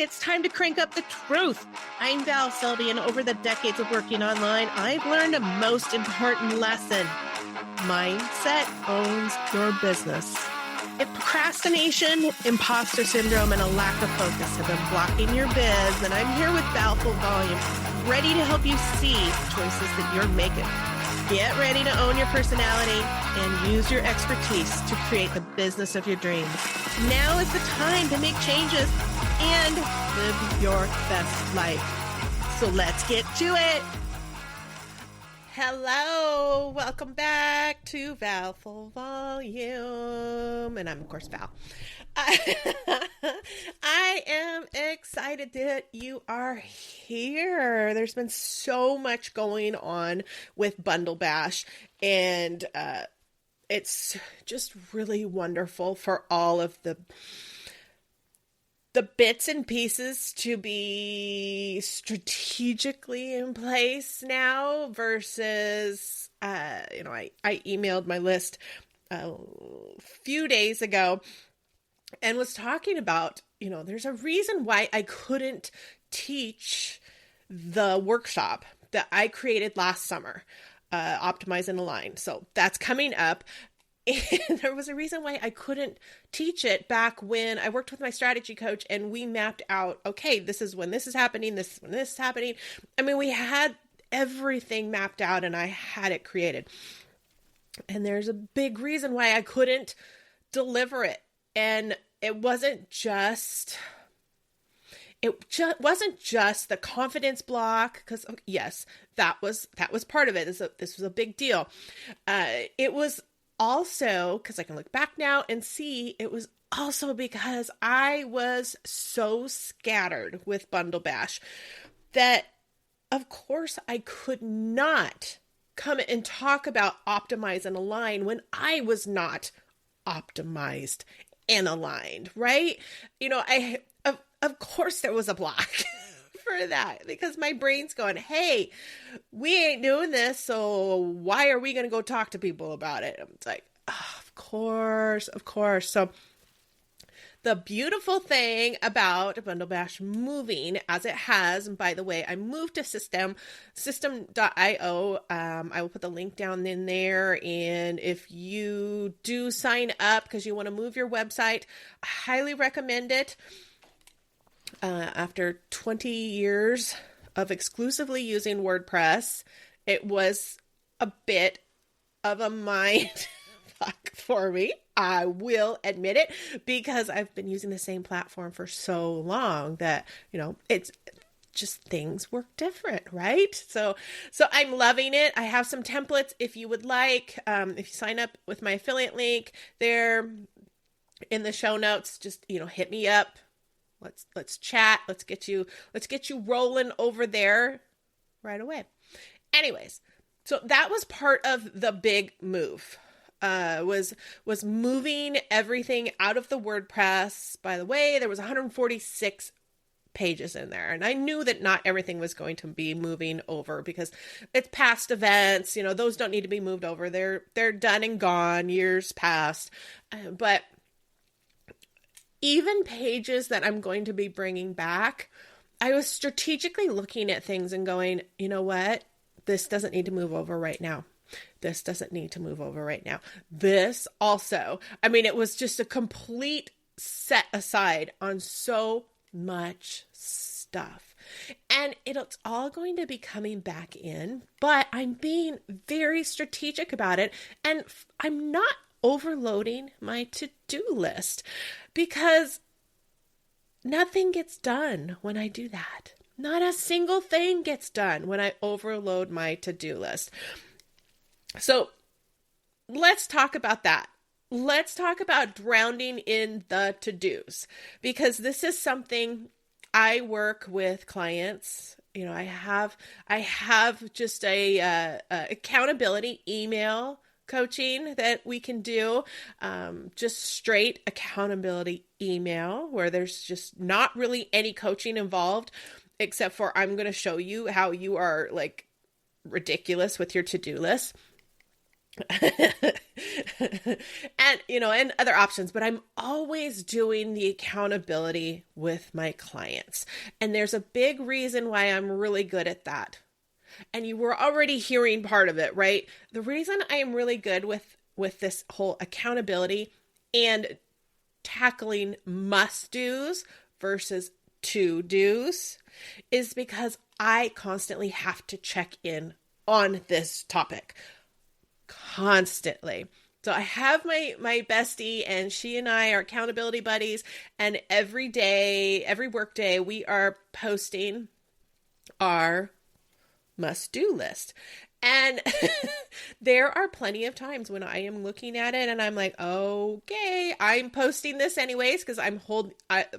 it's time to crank up the truth. I'm Val Selby, and over the decades of working online, I've learned a most important lesson. Mindset owns your business. If procrastination, imposter syndrome, and a lack of focus have been blocking your biz, then I'm here with Valful Volume, ready to help you see choices that you're making. Get ready to own your personality and use your expertise to create the business of your dreams. Now is the time to make changes and live your best life. So let's get to it. Hello, welcome back to Valful Volume, and I'm of course Val. I am excited that you are here. There's been so much going on with Bundle Bash, and it's just really wonderful for all of the bits and pieces to be strategically in place now versus, I emailed my list a few days ago and was talking about, there's a reason why I couldn't teach the workshop that I created last summer, Optimize and Align. So that's coming up. And there was a reason why I couldn't teach it back when I worked with my strategy coach and we mapped out, okay, this is when this is happening, this is when this is happening. I mean, we had everything mapped out and I had it created. And there's a big reason why I couldn't deliver it. And it wasn't just the confidence block, because yes, that was part of it. This was a big deal. It was also, because I can look back now and see, it was also because I was so scattered with Bundle Bash that, of course, I could not come and talk about Optimize and Align when I was not optimized and aligned, right? Of course there was a block for that because my brain's going, hey, we ain't doing this, so why are we going to go talk to people about it? It's like, of course. So the beautiful thing about Bundle Bash moving as it has, and by the way, I moved to system.io. I will put the link down in there. And if you do sign up because you want to move your website, I highly recommend it. After 20 years of exclusively using WordPress, it was a bit of a mind fuck for me. I will admit it, because I've been using the same platform for so long that, it's just things work different, right? So I'm loving it. I have some templates if you would like. If you sign up with my affiliate link there in the show notes, just, hit me up. Let's chat. Let's get you rolling over there right away. Anyways, so that was part of the big move. Was moving everything out of the WordPress. By the way, there was 146 pages in there, and I knew that not everything was going to be moving over because it's past events. Those don't need to be moved over. They're done and gone, years past. But even pages that I'm going to be bringing back, I was strategically looking at things and going, you know what? This doesn't need to move over right now. This doesn't need to move over right now. This also, it was just a complete set aside on so much stuff. And it's all going to be coming back in, but I'm being very strategic about it. And I'm not overloading my to-do list because nothing gets done when I do that. Not a single thing gets done when I overload my to-do list. So let's talk about that. Let's talk about drowning in the to-dos, because this is something I work with clients. I have just a accountability email coaching that we can do, just straight accountability email where there's just not really any coaching involved, except for I'm going to show you how you are like ridiculous with your to-do list. And, and other options, but I'm always doing the accountability with my clients. And there's a big reason why I'm really good at that. And you were already hearing part of it, right? The reason I am really good with this whole accountability and tackling must do's versus to do's is because I constantly have to check in on this topic constantly. So I have my bestie, and she and I are accountability buddies, and every day, every work day, we are posting our must-do list. And there are plenty of times when I am looking at it and I'm like, okay, I'm posting this anyways, because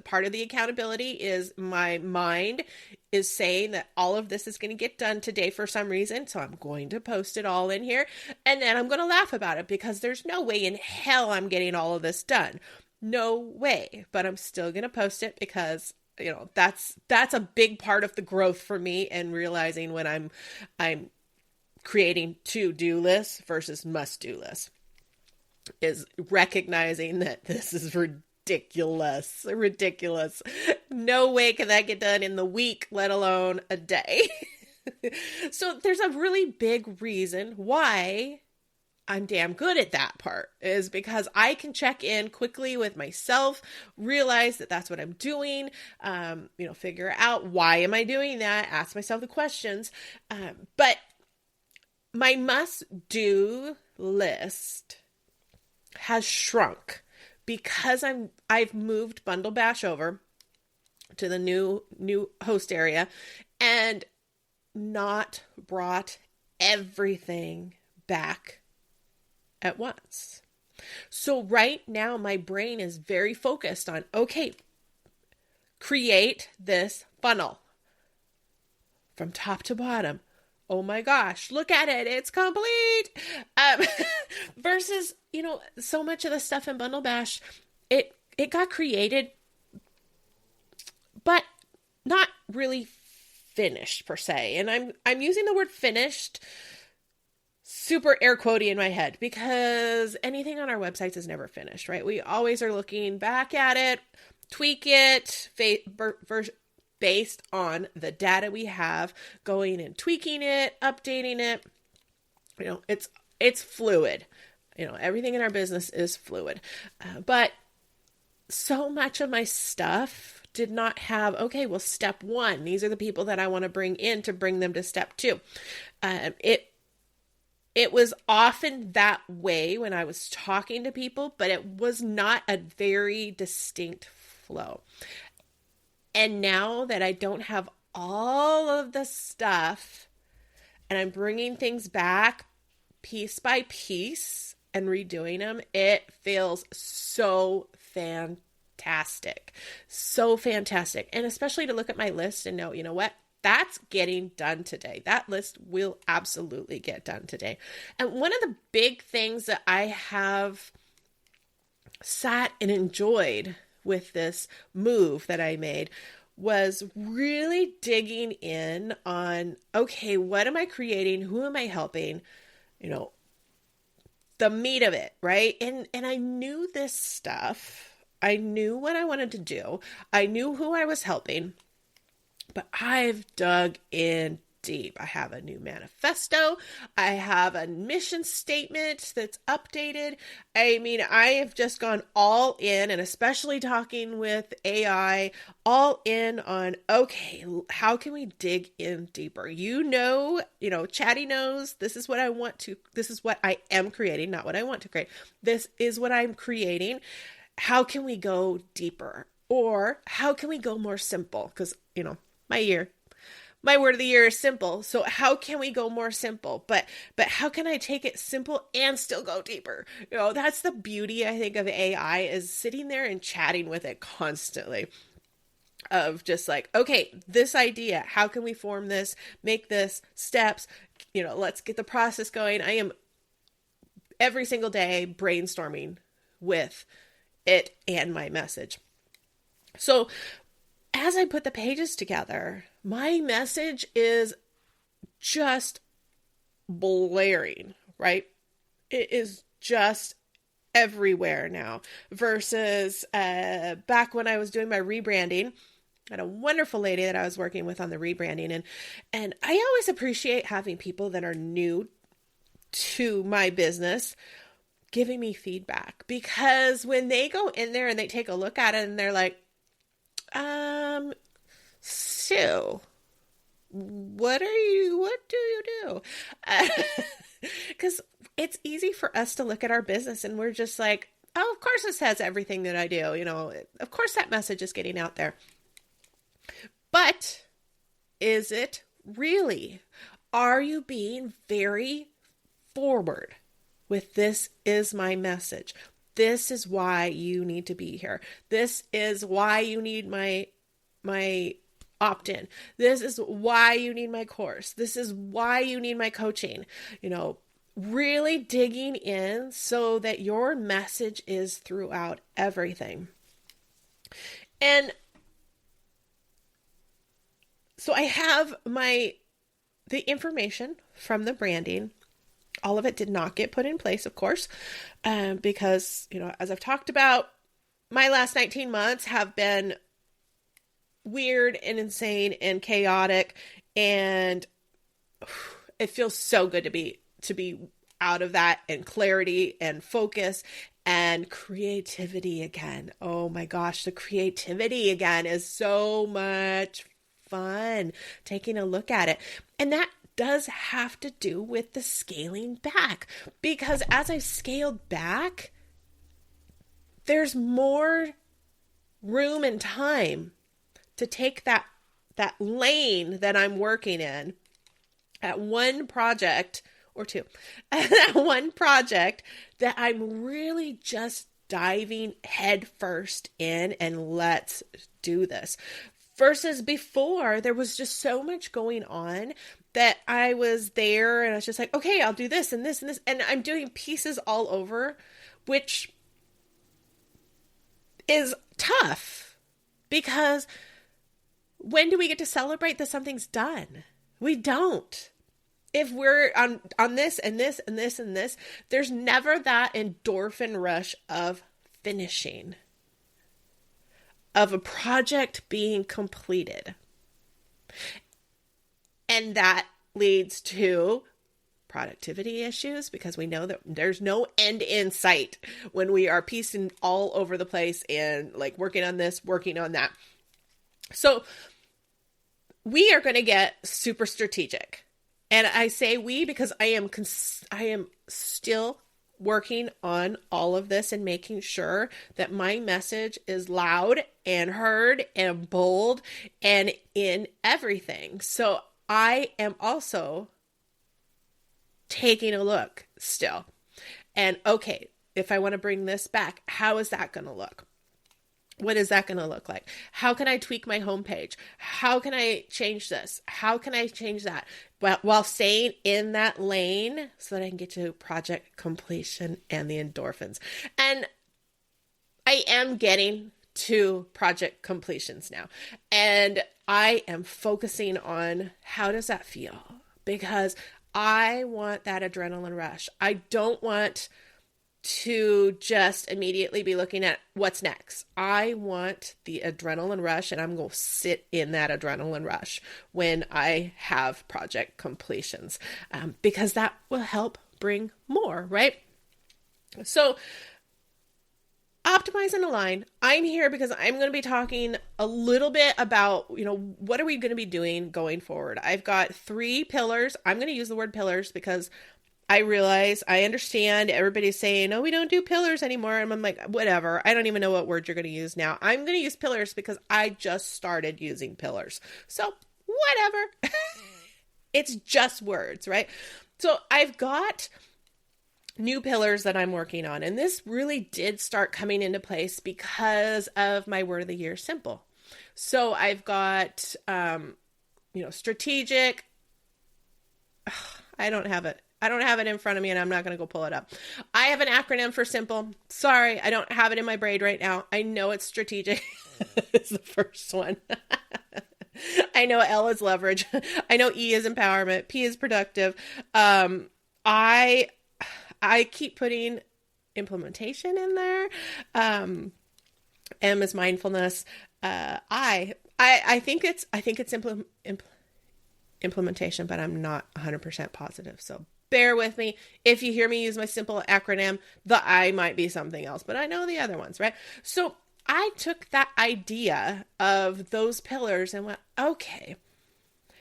part of the accountability is my mind is saying that all of this is going to get done today for some reason. So I'm going to post it all in here, and then I'm going to laugh about it because there's no way in hell I'm getting all of this done. No way. But I'm still going to post it because that's a big part of the growth for me, and realizing when I'm creating to-do lists versus must-do lists is recognizing that this is ridiculous. No way can that get done in the week, let alone a day. So there's a really big reason why I'm damn good at that part, is because I can check in quickly with myself, realize that that's what I'm doing, figure out why am I doing that, ask myself the questions. But my must-do list has shrunk because I've moved Bundle Bash over to the new host area and not brought everything back at once. So right now my brain is very focused on, okay, create this funnel from top to bottom. Oh my gosh, look at it. It's complete. Versus, so much of the stuff in Bundle Bash, it got created, but not really finished per se. And I'm using the word finished super air quotey in my head, because anything on our websites is never finished, right? We always are looking back at it, tweak it, based on the data we have, going and tweaking it, updating it. It's fluid. Everything in our business is fluid. But so much of my stuff did not have, okay, well, step 1, these are the people that I want to bring in to bring them to step 2. It was often that way when I was talking to people, but it was not a very distinct flow. And now that I don't have all of the stuff and I'm bringing things back piece by piece and redoing them, it feels so fantastic. So fantastic. And especially to look at my list and know, you know what? That's getting done today. That list will absolutely get done today. And one of the big things that I have sat and enjoyed with this move that I made was really digging in on, okay, what am I creating? Who am I helping? The meat of it, right? And I knew this stuff. I knew what I wanted to do. I knew who I was helping, but I've dug in deep. I have a new manifesto. I have a mission statement that's updated. I have just gone all in, and especially talking with AI, all in on, okay, how can we dig in deeper? Chatty knows this is what I am creating, not what I want to create. This is what I'm creating. How can we go deeper? Or how can we go more simple? Because, my word of the year is simple. So how can we go more simple? But how can I take it simple and still go deeper? That's the beauty, I think, of AI, is sitting there and chatting with it constantly. Of just like, okay, this idea, how can we form this, make this, steps, let's get the process going. I am every single day brainstorming with it and my message. So as I put the pages together, my message is just blaring, right? It is just everywhere now versus back when I was doing my rebranding. I had a wonderful lady that I was working with on the rebranding, and I always appreciate having people that are new to my business giving me feedback, because when they go in there and they take a look at it and they're like, Sue, what do you do? Because it's easy for us to look at our business and we're just like, oh, of course this has everything that I do. Of course that message is getting out there. But is it really? Are you being very forward with, this is my message? This is why you need to be here. This is why you need my opt-in. This is why you need my course. This is why you need my coaching. Really digging in so that your message is throughout everything. And so I have the information from the branding. All of it did not get put in place, of course, because, as I've talked about, my last 19 months have been weird and insane and chaotic, and it feels so good to be out of that, and clarity and focus and creativity again. Oh my gosh, the creativity again is so much fun, taking a look at it. And that does have to do with the scaling back, because as I scaled back, there's more room and time to take that lane that I'm working in at one project or two, at one project that I'm really just diving head first in and let's do this. Versus before, there was just so much going on that I was there and I was just like, okay, I'll do this and this and this. And I'm doing pieces all over, which is tough, because when do we get to celebrate that something's done? We don't. If we're on this and this and this and this, there's never that endorphin rush of finishing, of a project being completed. And that leads to productivity issues, because we know that there's no end in sight when we are piecing all over the place and like working on this, working on that. So we are going to get super strategic. And I say we because I am still working on all of this and making sure that my message is loud and heard and bold and in everything. So I am also taking a look still. And okay, if I want to bring this back, how is that going to look? What is that going to look like? How can I tweak my homepage? How can I change this? How can I change that? But while staying in that lane so that I can get to project completion and the endorphins. And I am getting to project completions now. And I am focusing on, how does that feel? Because I want that adrenaline rush. I don't want to just immediately be looking at what's next. I want the adrenaline rush, and I'm going to sit in that adrenaline rush when I have project completions, because that will help bring more, right? So optimize and align. I'm here because I'm going to be talking a little bit about, what are we going to be doing going forward? I've got 3 pillars. I'm going to use the word pillars because I understand everybody's saying, oh, we don't do pillars anymore. And I'm like, whatever. I don't even know what word you're going to use now. I'm going to use pillars because I just started using pillars. So whatever. It's just words, right? So I've got new pillars that I'm working on. And this really did start coming into place because of my word of the year, simple. So I've got, strategic. I don't have it in front of me, and I'm not going to go pull it up. I have an acronym for simple. Sorry, I don't have it in my brain right now. I know it's strategic. It's the first one. I know L is leverage. I know E is empowerment. P is productive. I I keep putting implementation in there. M is mindfulness. I think it's implementation, but I'm not 100% positive. So bear with me. If you hear me use my simple acronym, the I might be something else, but I know the other ones, right? So I took that idea of those pillars and went, okay,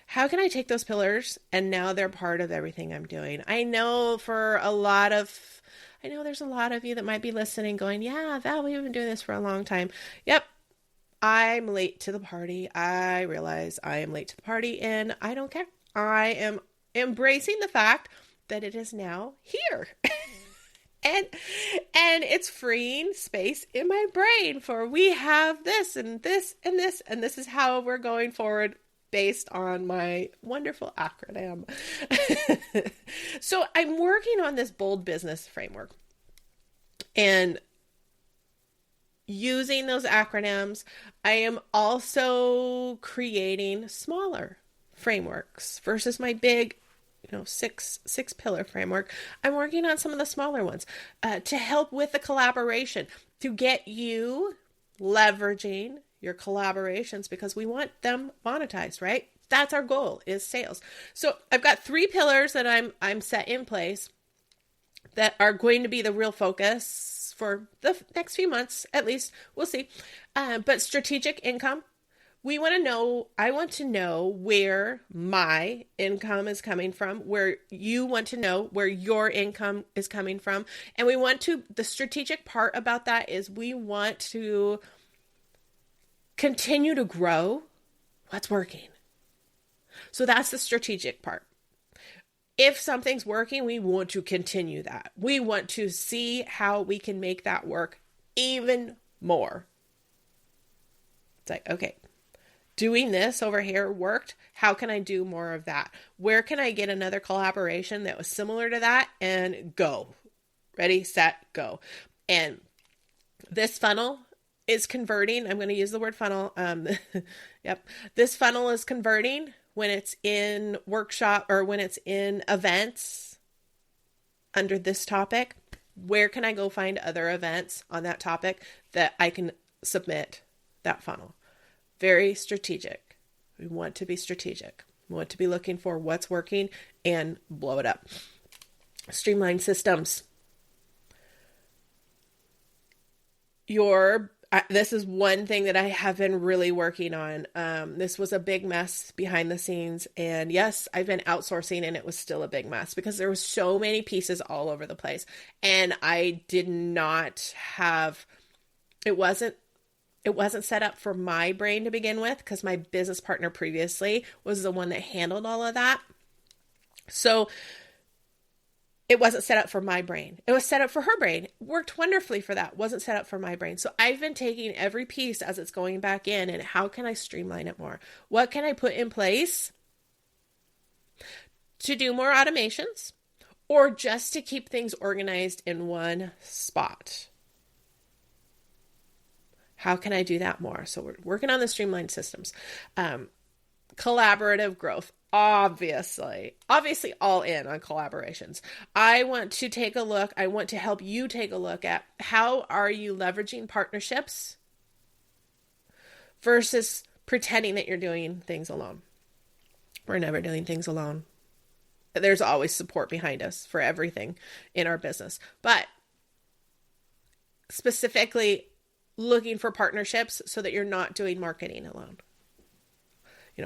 how can I take those pillars and now they're part of everything I'm doing? I know there's a lot of you that might be listening going, yeah, Val, we've been doing this for a long time. Yep. I'm late to the party. I realize I am late to the party and I don't care. I am embracing the fact that it is now here. and it's freeing space in my brain for we have this and this and this, and this is how we're going forward based on my wonderful acronym. So I'm working on this bold business framework and using those acronyms. I am also creating smaller frameworks versus my big, six pillar framework. I'm working on some of the smaller ones to help with the collaboration, to get you leveraging your collaborations because we want them monetized, right? That's our goal, is sales. So I've got 3 pillars that I'm set in place that are going to be the real focus for the next few months, at least. We'll see. But strategic income. I want to know where my income is coming from, where you want to know where your income is coming from. And the strategic part about that is we want to continue to grow what's working. So that's the strategic part. If something's working, we want to continue that. We want to see how we can make that work even more. It's like, okay, doing this over here worked. How can I do more of that? Where can I get another collaboration that was similar to that? And go. Ready, set, go. And this funnel is converting. I'm going to use the word funnel. Yep. This funnel is converting when it's in workshop or when it's in events under this topic. Where can I go find other events on that topic that I can submit that funnel? Very strategic. We want to be strategic. We want to be looking for what's working and blow it up. Streamline systems. This is one thing that I have been really working on. This was a big mess behind the scenes. And yes, I've been outsourcing and it was still a big mess because there was so many pieces all over the place. And I did not have, it wasn't set up for my brain to begin with because my business partner previously was the one that handled all of that. So it wasn't set up for my brain. It was set up for her brain. It worked wonderfully for that. Wasn't set up for my brain. So I've been taking every piece as it's going back in and how can I streamline it more? What can I put in place to do more automations or just to keep things organized in one spot? How can I do that more? So we're working on the streamlined systems. Collaborative growth. Obviously all in on collaborations. I want to help you take a look at how are you leveraging partnerships versus pretending that you're doing things alone. We're never doing things alone. There's always support behind us for everything in our business. But specifically looking for partnerships so that you're not doing marketing alone.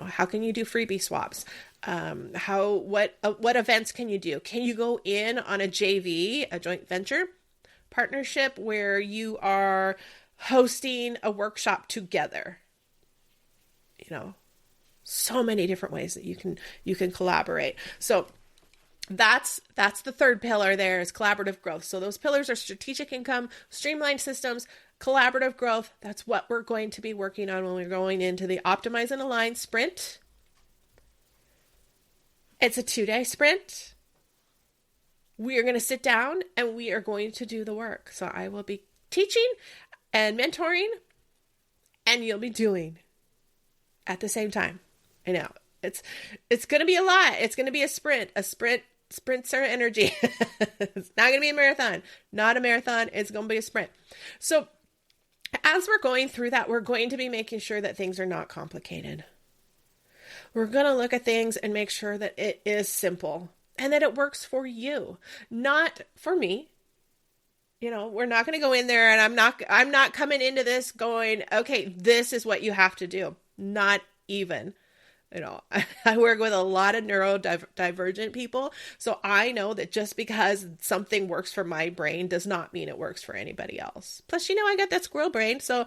How can you do freebie swaps? What events can you do? Can you go in on a JV, a joint venture partnership where you are hosting a workshop together? So many different ways that you can collaborate. So that's the third pillar there is collaborative growth. So those pillars are strategic income, streamlined systems, collaborative growth. That's what we're going to be working on when we're going into the Optimize and Align sprint. It's a 2-day sprint. We are going to sit down and we are going to do the work. So I will be teaching and mentoring and you'll be doing at the same time. I know it's going to be a lot. It's going to be a sprint Sprints are energy. It's not going to be a marathon. Not a marathon. It's going to be a sprint. So as we're going through that, we're going to be making sure that things are not complicated. We're going to look at things and make sure that it is simple and that it works for you, not for me. We're not going to go in there and I'm not coming into this going, okay, this is what you have to do. Not even. I work with a lot of neurodivergent people. So I know that just because something works for my brain does not mean it works for anybody else. Plus, I got that squirrel brain. So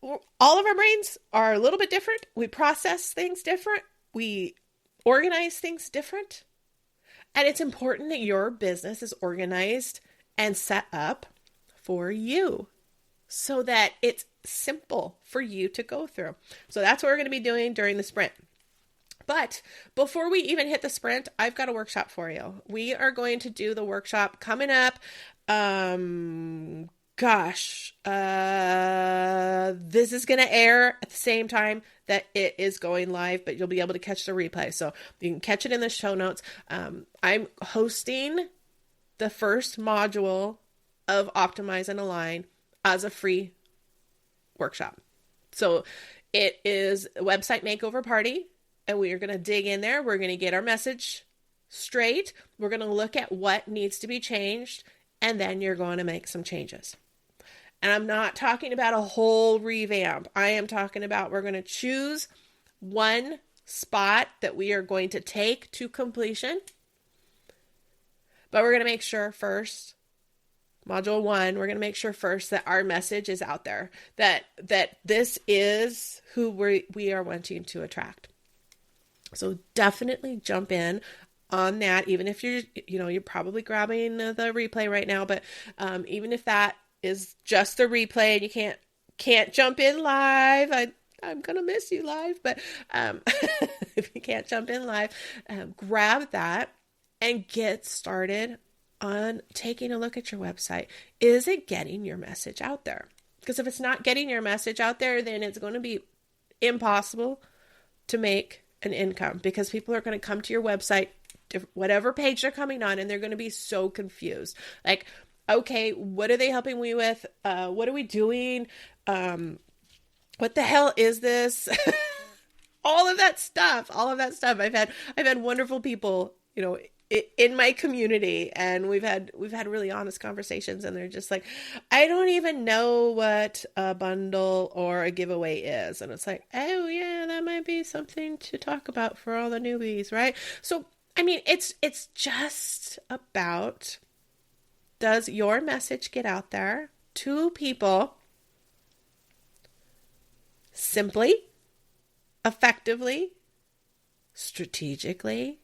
all of our brains are a little bit different. We process things different. We organize things different. And it's important that your business is organized and set up for you so that it's simple for you to go through. So that's what we're going to be doing during the sprint. But before we even hit the sprint, I've got a workshop for you. We are going to do the workshop coming up. This is going to air at the same time that it is going live, but you'll be able to catch the replay. So you can catch it in the show notes. I'm hosting the first module of Optimize and Align as a free workshop. So it is a website makeover party, and we are going to dig in there. We're going to get our message straight. We're going to look at what needs to be changed, and then you're going to make some changes. And I'm not talking about a whole revamp. I am talking about we're going to choose one spot that we are going to take to completion. But we're going to make sure first, module 1, we're going to make sure first that our message is out there, that this is who we are wanting to attract. So definitely jump in on that, even if you're probably grabbing the replay right now, but even if that is just the replay and you can't jump in live, I'm going to miss you live, but if you can't jump in live, grab that and get started on taking a look at your website. Is it getting your message out there? Because if it's not getting your message out there, then it's going to be impossible to make an income, because people are going to come to your website, whatever page they're coming on, and they're going to be so confused. Like, okay, what are they helping me with? What are we doing? What the hell is this? All of that stuff. I've had wonderful people, in my community, and we've had really honest conversations, and they're just like, I don't even know what a bundle or a giveaway is. And it's like, oh yeah, that might be something to talk about for all the newbies, right? So, I mean, it's just about, does your message get out there to people simply, effectively, strategically?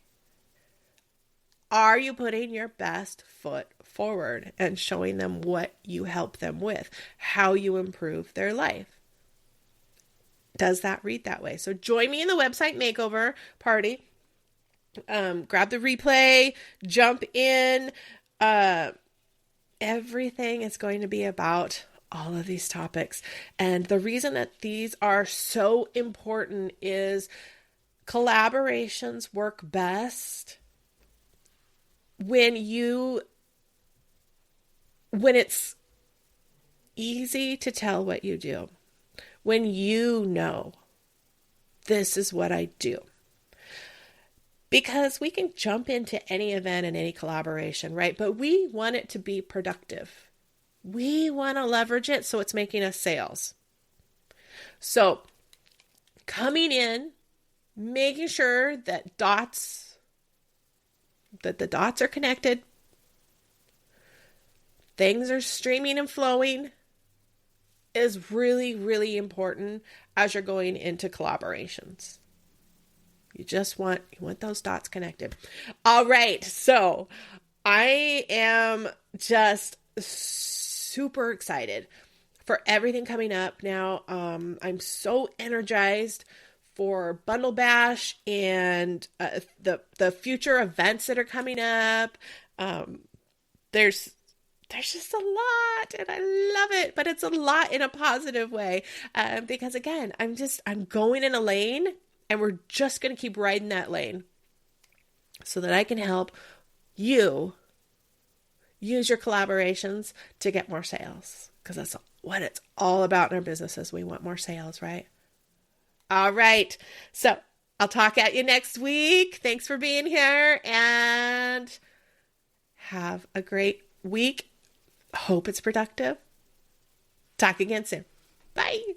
Are you putting your best foot forward and showing them what you help them with, how you improve their life? Does that read that way? So join me in the website makeover party. Grab the replay, jump in. Everything is going to be about all of these topics. And the reason that these are so important is collaborations work best when it's easy to tell what you do, when this is what I do. Because we can jump into any event and any collaboration, right? But we want it to be productive. We want to leverage it so it's making us sales. So coming in, making sure that the dots are connected, things are streaming and flowing, is really, really important as you're going into collaborations. You want those dots connected. All right. So I am just super excited for everything coming up now. I'm so energized for Bundle Bash and the future events that are coming up. There's just a lot, and I love it, but it's a lot in a positive way, because again, I'm going in a lane, and we're just going to keep riding that lane. so that I can help you use your collaborations to get more sales, because that's what it's all about in our businesses. We want more sales, right? All right. So I'll talk at you next week. Thanks for being here and have a great week. Hope it's productive. Talk again soon. Bye.